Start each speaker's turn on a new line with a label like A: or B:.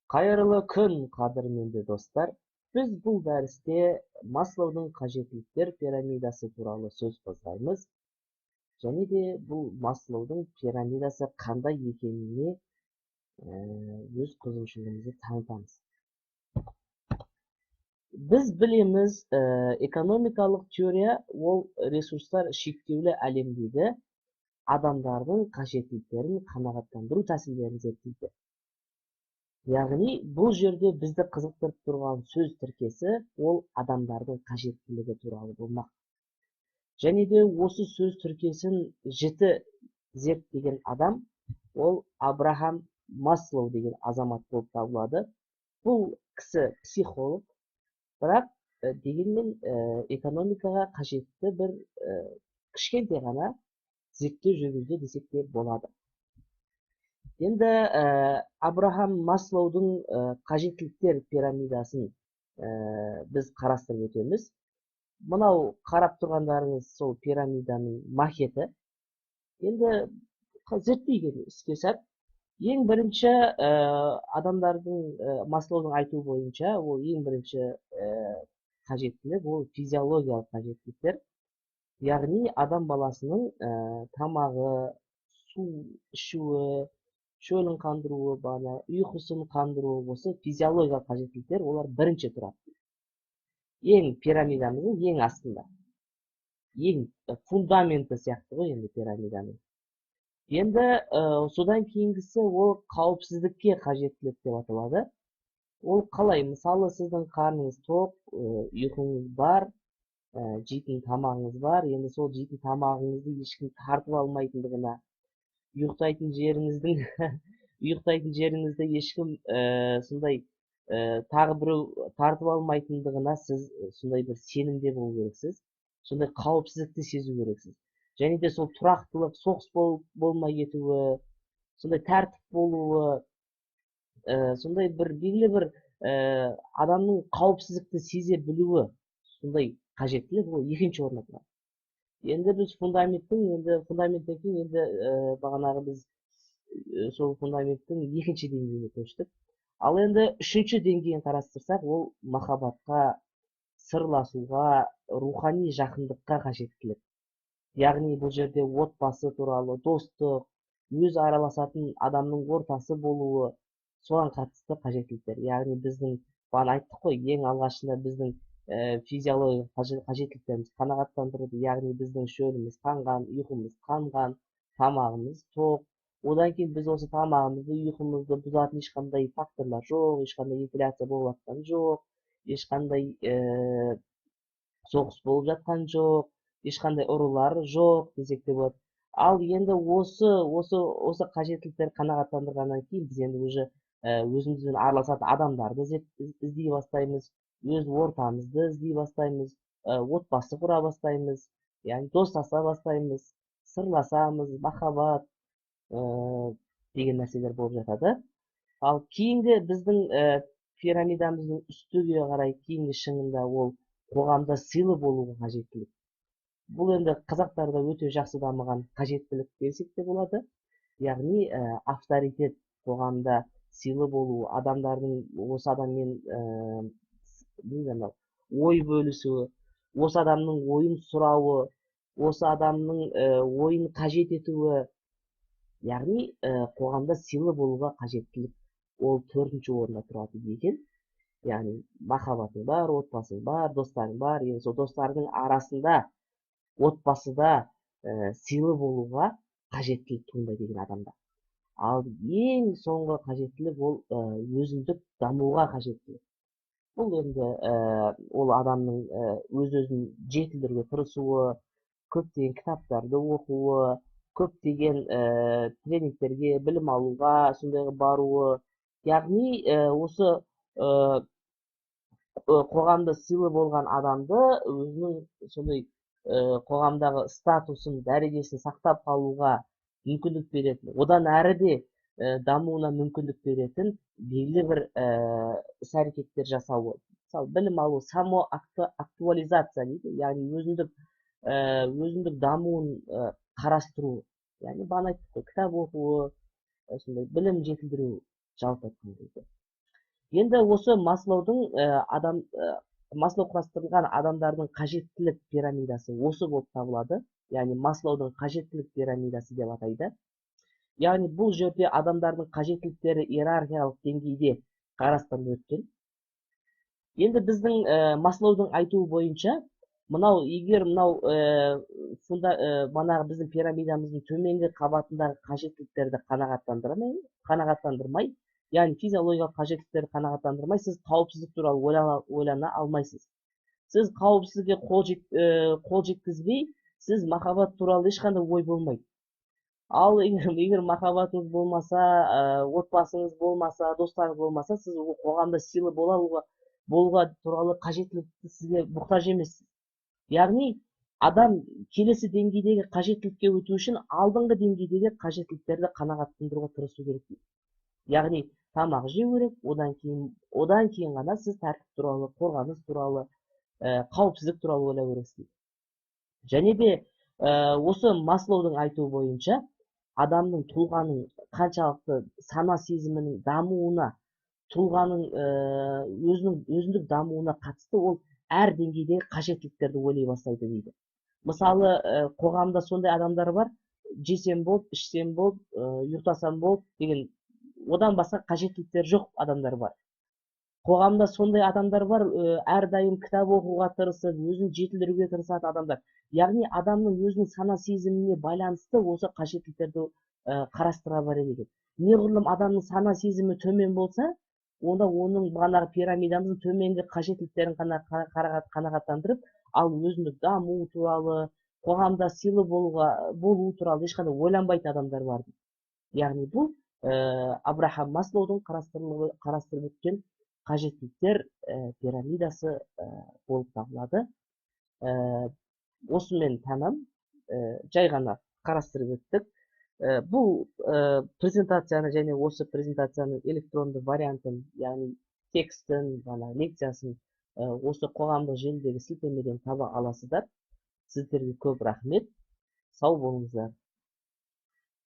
A: Кайырлы күн, кадірменді достар. Біз бұл дәрісте Маслоудың қажеттіліктер пирамидасы туралы сөз қозғаймыз. Және де бұл Маслоудың пирамидасы қандай екеніне өз қызығушылығымызды танытамыз. Біз білеміз, экономикалық теория ол ресурстар шектеулі әлемдегі адамдардың қажеттіліктерін қанағаттандыру тәсілдерін зерттейді. Яғни бұл жерде бізді қызықтырып тұрған сөз тіркесі ол адамдардың қажеттілігі туралы болмақ. Және де осы сөз тіркесін жіті зерттеген адам ол Абрахам Маслоу деген азамат болып табылады. Бұл кісі психолог, бірақ дегенмен экономикаға қажетті бір кішкентай ғана зерттеу жүргізді десек те болады. Енді Абрахам Маслоудың қажеттіліктер пирамидасын біз қарастырып өтеміз. Мынау қарап тұрғандарыңыз сол пирамиданың макеті. Енді зерттей іске сәт. Ең бірінші адамдардың Маслоудың айтуы бойынша, ол ең бірінші қажеттілік, ол физиологиялық қажеттіліктер. Яғни адам баласының тамағы, су ішуі, шөлін қандыруы, ұйқысын қандыруы, осы физиологиялық қажеттіліктер, олар бірінші тұрады. Ең пирамидамыздың ең астында. Ең фундаменті сияқты ғой енді пирамиданың. Енді содан кейінгісі ол қауіпсіздікке қажеттілік деп аталады. Ол қалай? Мысалы, сіздің қарныңыз тоқ, ұйқыңыз бар, жейтін тамағыңыз бар. Енді сол жейтін тамағыңызды ешкім тартып алмайтындығына, ұйықтайтын жеріңізді ешкім сондай тағы біреу тартып алмайтындығына сіз сондай бір сенімде болу керексіз. Сондай қауіпсіздікті сезу керексіз. Және де сол тұрақтылық, соғыс болмай кетуі, сондай тәртіп болуы, сондай бір белгілі бір адамның қауіпсіздікті сезе білуі, сондай қажеттілік ол екінші орында тұрады. Енді біз фундаменттен кейін енді бағанағы біз сол фундаменттің екінші деңгейіне көштік. Ал енді үшінші деңгейін қарастырсақ, ол махаббатқа, сырласуға, рухани жақындыққа қажеттілік. Яғни бұл жерде отбасы туралы, достық, өз араласатын адамның ортасы болуы, соған қатысты қажеттіліктер. Яғни біздің бағана айттық қой, ең алғашында біздің физиологиялық қажеттіліктеріміз қанағаттандырылды. Яғни біздің шөліміз қанған, ұйқымыз қанған, тамағымыз тоқ. Одан кейін біз осы тамағымызды, ұйқымызды бұзатын ешқандай факторлар жоқ, ешқандай инфляция болып жатқан жоқ, ешқандай соғыс болып жатқан жоқ, ешқандай ұрылар жоқ десек те болады. Ал енді осы қажеттіліктер қанағаттандырғаннан кейін біз енді уже өзімізбен араласатын адамдарды іздей бастаймыз, өз ортамызды іздей бастаймыз, отбасы құра бастаймыз, яғни достаса бастаймыз, сырласамыз, махаббат деген нәрселер болып жатады. Ал кейінгі біздің пирамидамыздың үстіге қарай кейінгі шыңында ол қоғамда сыйлы болуға қажеттілік. Бұл енді қазақтарда өте жақсы дамыған қажеттілік десек те болады. Яғни авторитет, қоғамда сыйлы болу, адамдардың осы адаммен ой бөлісуі, осы адамның ойын сұрауы, осы адамның ойын қажет етуі, яғни қоғамда сыйлы болуға қажеттілік ол төртінші орында тұрады екен. Яғни махаббатың бар, отбасың бар, достарың бар. Енді сол достардың арасында, отбасыда сыйлы болуға қажеттілік туындайды деген адамда. Ал ең соңғы қажеттілік ол өзіндік дамуға қажеттілік. Бұл енді ол адамның өз-өзін жетілдіруге тырысуы, көптеген кітаптарды оқуы, көптеген тренингтерге, білім алуға, сондайға баруы. Яғни осы қоғамда сыйлы болған адамды өзінің сондай қоғамдағы статусын, дәрежесін сақтап қалуға мүмкіндік беретін, одан әрі де дамуына мүмкіндік беретін белгілі бір іс-әрекеттер жасауы. Мысалы, білім алу, самоактуализация дейді, яғни өзіндік дамуын қарастыру. Яғни бағана айттық қой, кітап оқуы, сондай білім жетілдіру жалпы айтқан кезде. Енді осы Маслоу құрастырылған адамдардың қажеттілік пирамидасы осы болып табылады. Яғни Маслоудың қажеттілік пирамидасы деп атайды. Яғни бұл жерде адамдардың қажеттіліктері иерархиялық деңгейде қарастырылып өткен. Енді біздің Маслоудың айтуы бойынша, егер манағы біздің пирамидамыздың төменгі қабатындағы қажеттіліктерді қанағаттандырмай, яғни физиологиялық қажеттіліктерді қанағаттандырмай, сіз қауіпсіздік туралы ойлана алмайсыз. Сіз қауіпсіздікке қол жеткізбей, сіз махаббат туралы ешқандай ой болмайды. Ал егер махаббатыңыз болмаса, отбасыңыз болмаса, достарыңыз болмаса, сіз қоғамда сыйлы болуға туралы қажеттілікті сізге мұқтаж емессіз. Яғни адам келесі деңгейдегі қажеттілікке өту үшін алдыңғы деңгейдегі қажеттіліктерді қанағаттандыруға тырысу керек дейді. Яғни тамақ жеу керек, одан кейін ғана сіз тәртіп туралы, қорғаныс туралы, қауіпсіздік туралы ойлау керексіз. Және де осы Маслоудың айтуы бойынша адамның тұлғаның қаншалықты сана сезімінің дамуына, тұлғаның өзіндік дамуына қатысты ол әр деңгейдегі қажеттіліктерді ойлай бастайды дейді. Мысалы, қоғамда сондай адамдар бар, жесем болып, ішсем болып, ұйықтасам болып деген одан басқа қажеттіліктер жоқ адамдар бар. Қоғамда сондай адамдар бар, әрдайым кітап оқуға тырысып, өзін жетілдіруге тырысатын адамдар. Яғни адамның өзінің сана сезіміне байланысты осы қажеттіліктерді қарастыра барады екен. Неғұрлым адамның сана сезімі төмен болса, онда оның бағанағы пирамидамыздың төменгі қажеттіліктерін қанағаттандырып, ал өзіндік даму туралы, қоғамда сыйлы болу туралы ешқандай ойланбайтын адамдар бар. Яғни бұл Абрахам Маслоудың қарастырып өткен қажеттіліктер пирамидасы болып табылады. Осымен тамам, жай ғана қарастырып өттік. Бұл презентацияны және осы презентацияның электронды вариантын, яғни текстін, лекциясын осы қоғамдық желідегі сілтемеден таба аласыздар. Сіздерге көп рахмет. Сау болыңыздар.